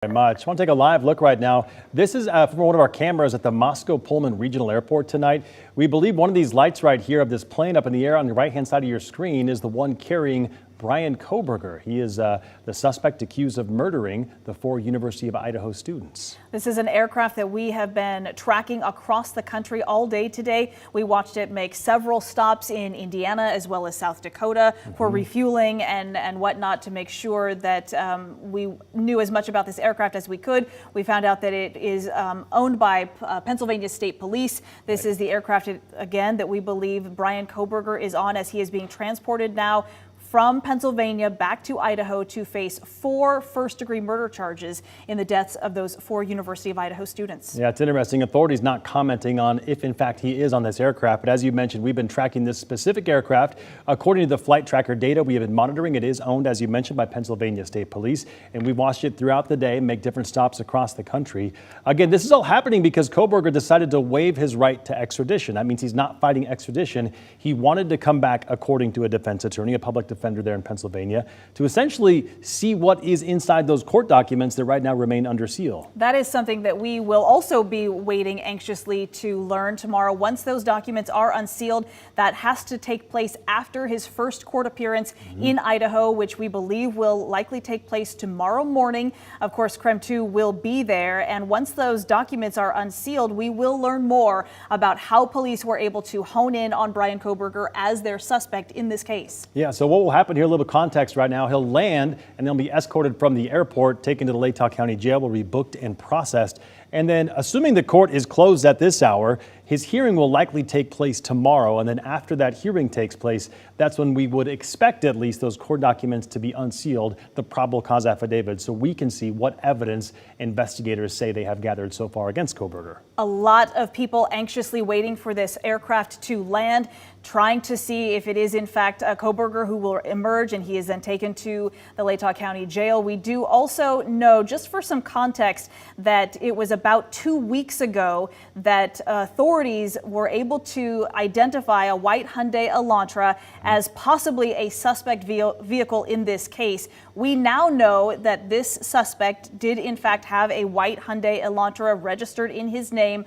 Very much. I want to take a live look right now. This is from one of our cameras at the Moscow Pullman Regional Airport tonight. We believe one of these lights right here of this plane up in the air on the right-hand side of your screen is the one carrying Bryan Kohberger. He is the suspect accused of murdering the 4 University of Idaho students. This is an aircraft that we have been tracking across the country all day today. We watched it make several stops in Indiana as well as South Dakota for refueling and whatnot to make sure that we knew as much about this aircraft as we could. We found out that it is owned by Pennsylvania State Police. This is the aircraft, again, that we believe Bryan Kohberger is on as he is being transported now from Pennsylvania back to Idaho to face 4 first-degree murder charges in the deaths of those 4 University of Idaho students. Yeah, it's interesting. Authorities not commenting on if, in fact, he is on this aircraft. But as you mentioned, we've been tracking this specific aircraft. According to the flight tracker data we have been monitoring, it is owned, as you mentioned, by Pennsylvania State Police. And we've watched it throughout the day make different stops across the country. Again, this is all happening because Kohberger decided to waive his right to extradition. That means he's not fighting extradition. He wanted to come back, according to a defense attorney, a public defender there in Pennsylvania, to essentially see what is inside those court documents that right now remain under seal. That is something that we will also be waiting anxiously to learn tomorrow. Once those documents are unsealed, that has to take place after his first court appearance in Idaho, which we believe will likely take place tomorrow morning. Of course, Krem 2 will be there, and once those documents are unsealed, we will learn more about how police were able to hone in on Bryan Kohberger as their suspect in this case. Yeah, so what will happen here, a little context right now, he'll land and they'll be escorted from the airport, taken to the Latah County Jail, will be booked and processed. And then, assuming the court is closed at this hour, his hearing will likely take place tomorrow. And then after that hearing takes place, that's when we would expect at least those court documents to be unsealed, the probable cause affidavit, so we can see what evidence investigators say they have gathered so far against Kohberger. A lot of people anxiously waiting for this aircraft to land, trying to see if it is in fact Kohberger who will emerge, and he is then taken to the Latah County Jail. We do also know, just for some context, that it was about 2 weeks ago that authorities were able to identify a white Hyundai Elantra as possibly a suspect vehicle in this case. We now know that this suspect did in fact have a white Hyundai Elantra registered in his name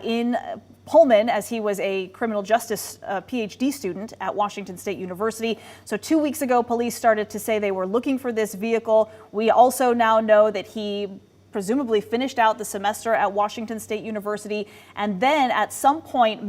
in Pullman, as he was a criminal justice PhD student at Washington State University. So 2 weeks ago, police started to say they were looking for this vehicle. We also now know that he presumably finished out the semester at Washington State University, and then at some point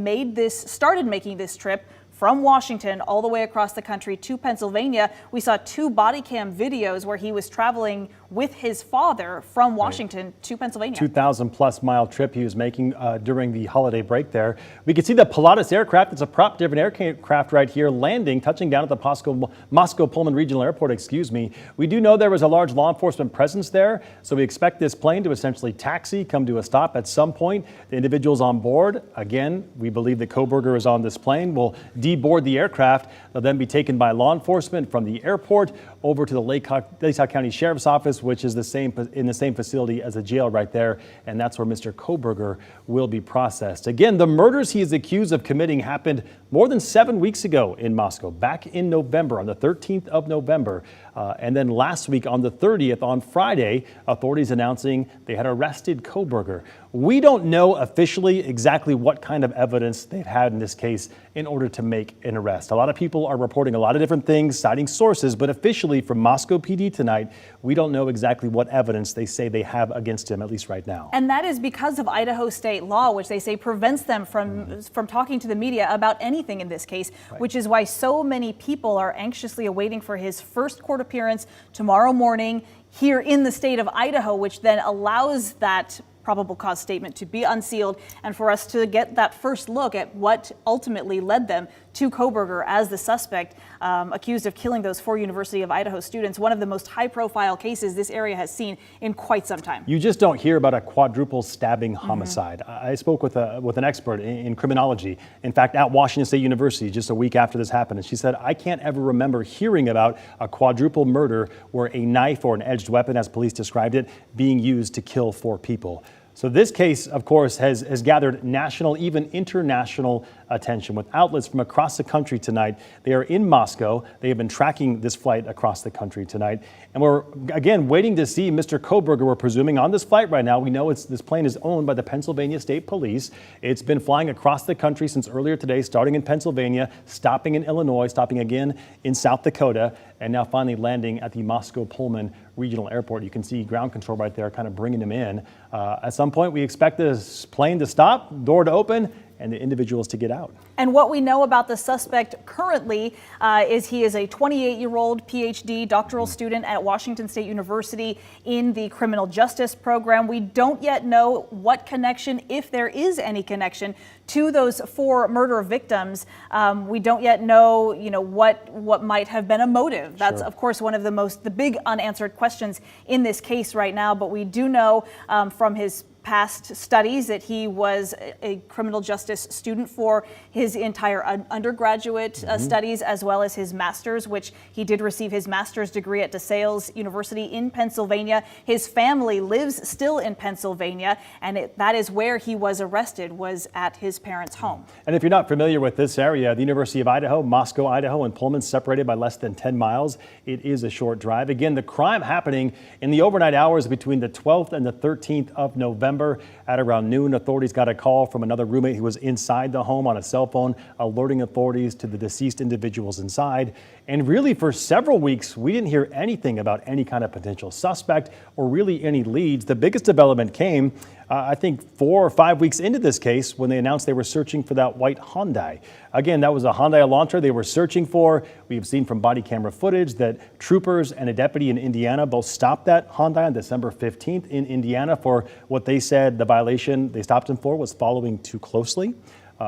started making this trip from Washington all the way across the country to Pennsylvania. We saw 2 body cam videos where he was traveling with his father from Washington to Pennsylvania. 2,000+ mile trip he was making during the holiday break there. We can see the Pilatus aircraft. It's a prop-driven aircraft right here, touching down at the Moscow Pullman Regional Airport, excuse me. We do know there was a large law enforcement presence there, so we expect this plane to essentially taxi, come to a stop at some point. The individuals on board, again, we believe that Kohberger is on this plane, will deboard the aircraft. They'll then be taken by law enforcement from the airport over to the Latah County Sheriff's Office, which is in the same facility as a jail right there, and that's where Mr. Kohberger will be processed. Again, the murders he is accused of committing happened more than 7 weeks ago in Moscow, back in November, on the 13th of November. And then last week on the 30th, on Friday, authorities announcing they had arrested Kohberger. We don't know officially exactly what kind of evidence they've had in this case in order to make an arrest. A lot of people are reporting a lot of different things, citing sources, but officially from Moscow PD tonight, we don't know exactly what evidence they say they have against him, at least right now. And that is because of Idaho state law, which they say prevents them from talking to the media about anything in this case, which is why so many people are anxiously awaiting for his first court appearance tomorrow morning here in the state of Idaho, which then allows that probable cause statement to be unsealed and for us to get that first look at what ultimately led them to Kohberger as the suspect accused of killing those 4 University of Idaho students, one of the most high-profile cases this area has seen in quite some time. You just don't hear about a quadruple stabbing homicide. I spoke with an expert in criminology, in fact, at Washington State University just a week after this happened, and she said, I can't ever remember hearing about a quadruple murder where a knife or an edged weapon, as police described it, being used to kill 4 people. So this case, of course, has gathered national, even international attention with outlets from across the country tonight. They are in Moscow. They have been tracking this flight across the country tonight. And we're, again, waiting to see Mr. Kohberger, we're presuming, on this flight right now. We know this plane is owned by the Pennsylvania State Police. It's been flying across the country since earlier today, starting in Pennsylvania, stopping in Illinois, stopping again in South Dakota, and now finally landing at the Moscow Pullman Regional Airport. You can see ground control right there kind of bringing him in. At some point, we expect this plane to stop, door to open, and the individuals to get out. And what we know about the suspect currently is he is a 28-year-old PhD doctoral student at Washington State University in the criminal justice program. We don't yet know what connection, if there is any connection, to those 4 murder victims. We don't yet know, what might have been a motive. That's, of course, one of the big unanswered questions in this case right now. But we do know from his past studies that he was a criminal justice student for his entire undergraduate studies, as well as his master's, which he did receive his master's degree at DeSales University in Pennsylvania. His family lives still in Pennsylvania, and that is where he was arrested, was at his parents' home. And if you're not familiar with this area, the University of Idaho, Moscow, Idaho, and Pullman separated by less than 10 miles. It is a short drive. Again, the crime happening in the overnight hours between the 12th and the 13th of November. At around noon, authorities got a call from another roommate who was inside the home on a cell phone, alerting authorities to the deceased individuals inside. And really, for several weeks, we didn't hear anything about any kind of potential suspect or really any leads. The biggest development came, I think, 4 or 5 weeks into this case when they announced they were searching for that white Hyundai. Again, that was a Hyundai Elantra they were searching for. We've seen from body camera footage that troopers and a deputy in Indiana both stopped that Hyundai on December 15th in Indiana for what they said the violation they stopped him for was following too closely.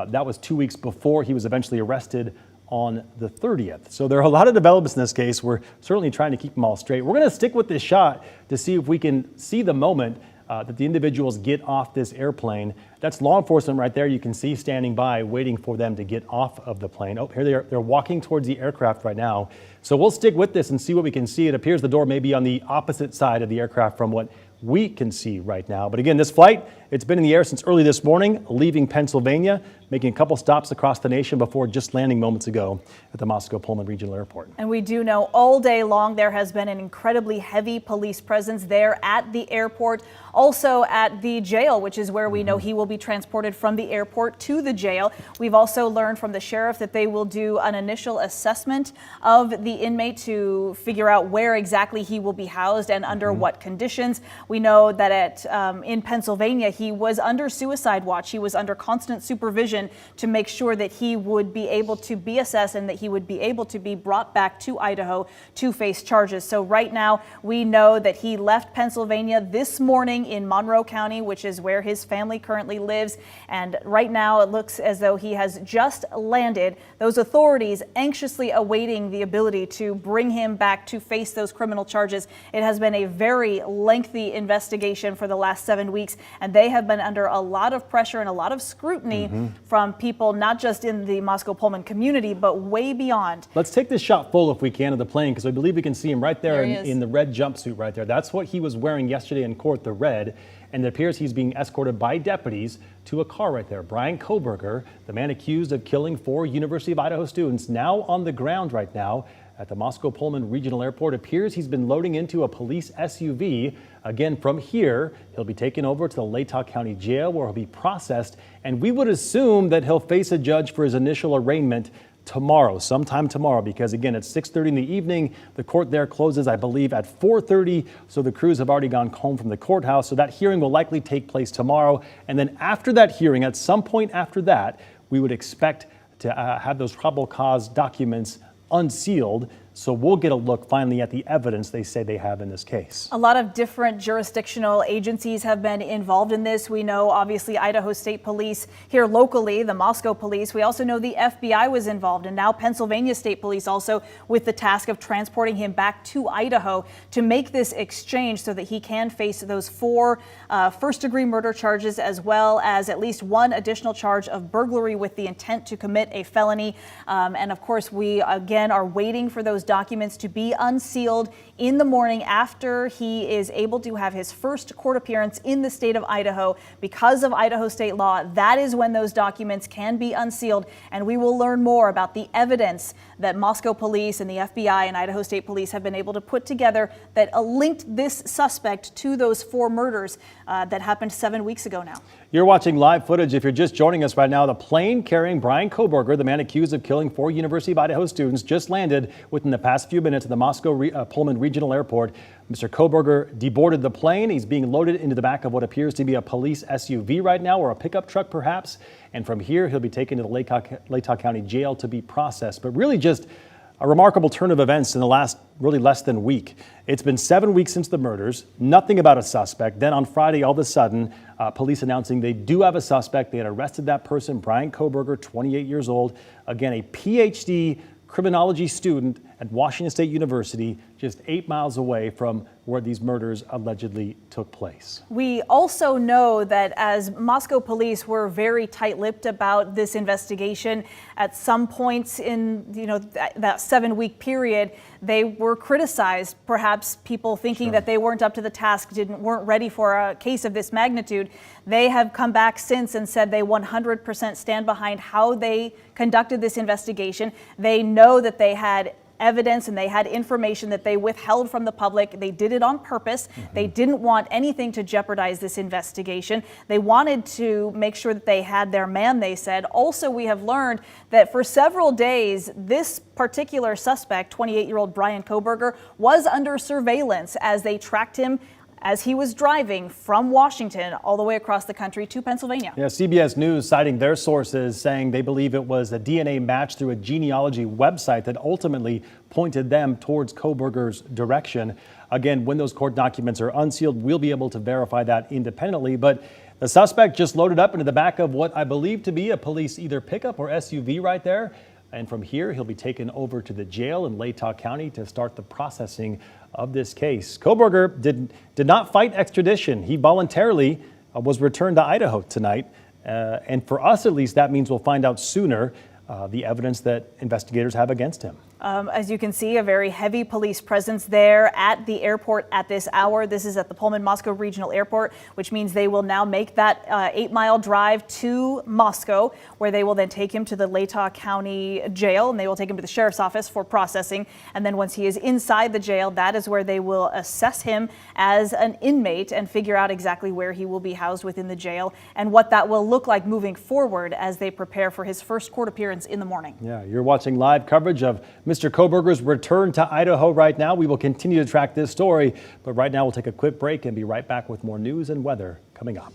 That was 2 weeks before he was eventually arrested on the 30th. So there are a lot of developments in this case. We're certainly trying to keep them all straight. We're going to stick with this shot to see if we can see the moment that the individuals get off this airplane. That's law enforcement right there. You can see standing by, waiting for them to get off of the plane. Oh, here they are. They're walking towards the aircraft right now. So we'll stick with this and see what we can see. It appears the door may be on the opposite side of the aircraft from what we can see right now. But again, this flight, it's been in the air since early this morning, leaving Pennsylvania, making a couple stops across the nation before just landing moments ago at the Moscow Pullman Regional Airport. And we do know all day long there has been an incredibly heavy police presence there at the airport, also at the jail, which is where we know he will be transported from the airport to the jail. We've also learned from the sheriff that they will do an initial assessment of the inmate to figure out where exactly he will be housed and under what conditions. We know that in Pennsylvania, he was under suicide watch. He was under constant supervision to make sure that he would be able to be assessed and that he would be able to be brought back to Idaho to face charges. So right now, we know that he left Pennsylvania this morning in Monroe County, which is where his family currently lives. And right now, it looks as though he has just landed. Those authorities anxiously awaiting the ability to bring him back to face those criminal charges. It has been a very lengthy investigation for the last 7 weeks, and they have been under a lot of pressure and a lot of scrutiny from people, not just in the Moscow Pullman community, but way beyond. Let's take this shot full if we can of the plane, because I believe we can see him right there in the red jumpsuit right there. That's what he was wearing yesterday in court, the red. And it appears he's being escorted by deputies to a car right there. Bryan Kohberger, the man accused of killing 4 University of Idaho students, now on the ground right now at the Moscow Pullman Regional Airport. Appears he's been loading into a police SUV. Again, from here, he'll be taken over to the Latah County Jail where he'll be processed. And we would assume that he'll face a judge for his initial arraignment tomorrow, sometime tomorrow, because again, it's 6:30 in the evening. The court there closes, I believe, at 4:30. So the crews have already gone home from the courthouse. So that hearing will likely take place tomorrow. And then after that hearing, at some point after that, we would expect to have those probable cause documents unsealed. So we'll get a look finally at the evidence they say they have in this case. A lot of different jurisdictional agencies have been involved in this. We know, obviously, Idaho State Police here locally, the Moscow Police. We also know the FBI was involved, and now Pennsylvania State Police also with the task of transporting him back to Idaho to make this exchange so that he can face those 4 first-degree murder charges, as well as at least 1 additional charge of burglary with the intent to commit a felony. And of course, we again are waiting for those documents to be unsealed in the morning after he is able to have his first court appearance in the state of Idaho. Because of Idaho state law, that is when those documents can be unsealed, and we will learn more about the evidence that Moscow police and the FBI and Idaho State Police have been able to put together that linked this suspect to those 4 murders that happened 7 weeks ago now. You're watching live footage. If you're just joining us right now, the plane carrying Bryan Kohberger, the man accused of killing 4 University of Idaho students, just landed within the past few minutes at the Moscow Pullman Regional Airport. Mr. Kohberger deboarded the plane. He's being loaded into the back of what appears to be a police SUV right now, or a pickup truck perhaps. And from here, he'll be taken to the Latah County Jail to be processed. But really just a remarkable turn of events in the last really less than week. It's been 7 weeks since the murders, nothing about a suspect. Then on Friday, all of a sudden, police announcing they do have a suspect. They had arrested that person, Bryan Kohberger, 28 years old. Again, a PhD criminology student at Washington State University, just 8 miles away from where these murders allegedly took place. We also know that as Moscow police were very tight-lipped about this investigation, at some points in that 7-week period, they were criticized. Perhaps people thinking that they weren't up to the task, weren't ready for a case of this magnitude. They have come back since and said they 100% stand behind how they conducted this investigation. They know that they had evidence and they had information that they withheld from the public. They did it on purpose. They didn't want anything to jeopardize this investigation. They wanted to make sure that they had their man, they said. Also, we have learned that for several days, this particular suspect, 28-year-old Bryan Kohberger, was under surveillance as they tracked him as he was driving from Washington all the way across the country to Pennsylvania. Yeah, CBS News citing their sources saying they believe it was a DNA match through a genealogy website that ultimately pointed them towards Kohberger's direction. Again, when those court documents are unsealed, we'll be able to verify that independently. But the suspect just loaded up into the back of what I believe to be a police either pickup or SUV right there. And from here, he'll be taken over to the jail in Latah County to start the processing of this case. Kohberger did not fight extradition. He voluntarily was returned to Idaho tonight. And for us, at least, that means we'll find out sooner the evidence that investigators have against him. As you can see, a very heavy police presence there at the airport at this hour. This is at the Pullman Moscow Regional Airport, which means they will now make that 8-mile drive to Moscow, where they will then take him to the Latah County Jail, and they will take him to the sheriff's office for processing. And then once he is inside the jail, that is where they will assess him as an inmate and figure out exactly where he will be housed within the jail and what that will look like moving forward as they prepare for his first court appearance in the morning. Yeah, you're watching live coverage of Mr. Kohberger's return to Idaho right now. We will continue to track this story, but right now we'll take a quick break and be right back with more news and weather coming up.